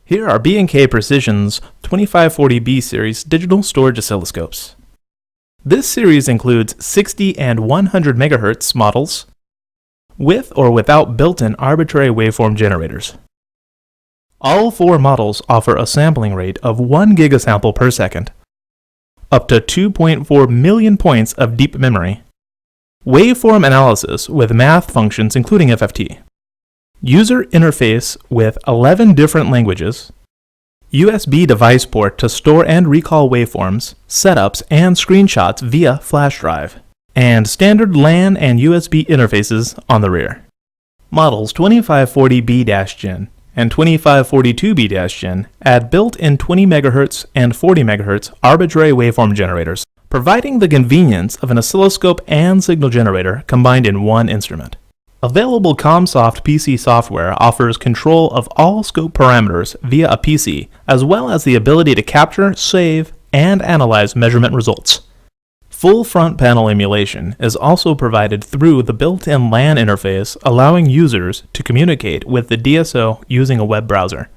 Here are B&K Precision's 2540B series digital storage oscilloscopes. This series includes 60 and 100 MHz models with or without built-in arbitrary waveform generators. All four models offer a sampling rate of 1 gigasample per second, up to 2.4 million points of deep memory, waveform analysis with math functions including FFT, user interface with 11 different languages, USB device port to store and recall waveforms, setups, and screenshots via flash drive, and standard LAN and USB interfaces on the rear. Models 2540B-Gen and 2542B-Gen add built-in 20 MHz and 40 MHz arbitrary waveform generators, providing the convenience of an oscilloscope and signal generator combined in one instrument. Available ComSoft PC software offers control of all scope parameters via a PC, as well as the ability to capture, save, and analyze measurement results. Full front panel emulation is also provided through the built-in LAN interface, allowing users to communicate with the DSO using a web browser.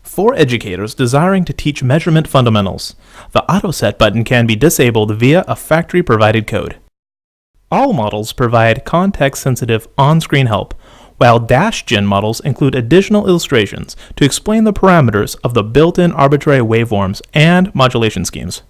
For educators desiring to teach measurement fundamentals, the Auto Set button can be disabled via a factory-provided code. All models provide context-sensitive on-screen help, while -Gen models include additional illustrations to explain the parameters of the built-in arbitrary waveforms and modulation schemes.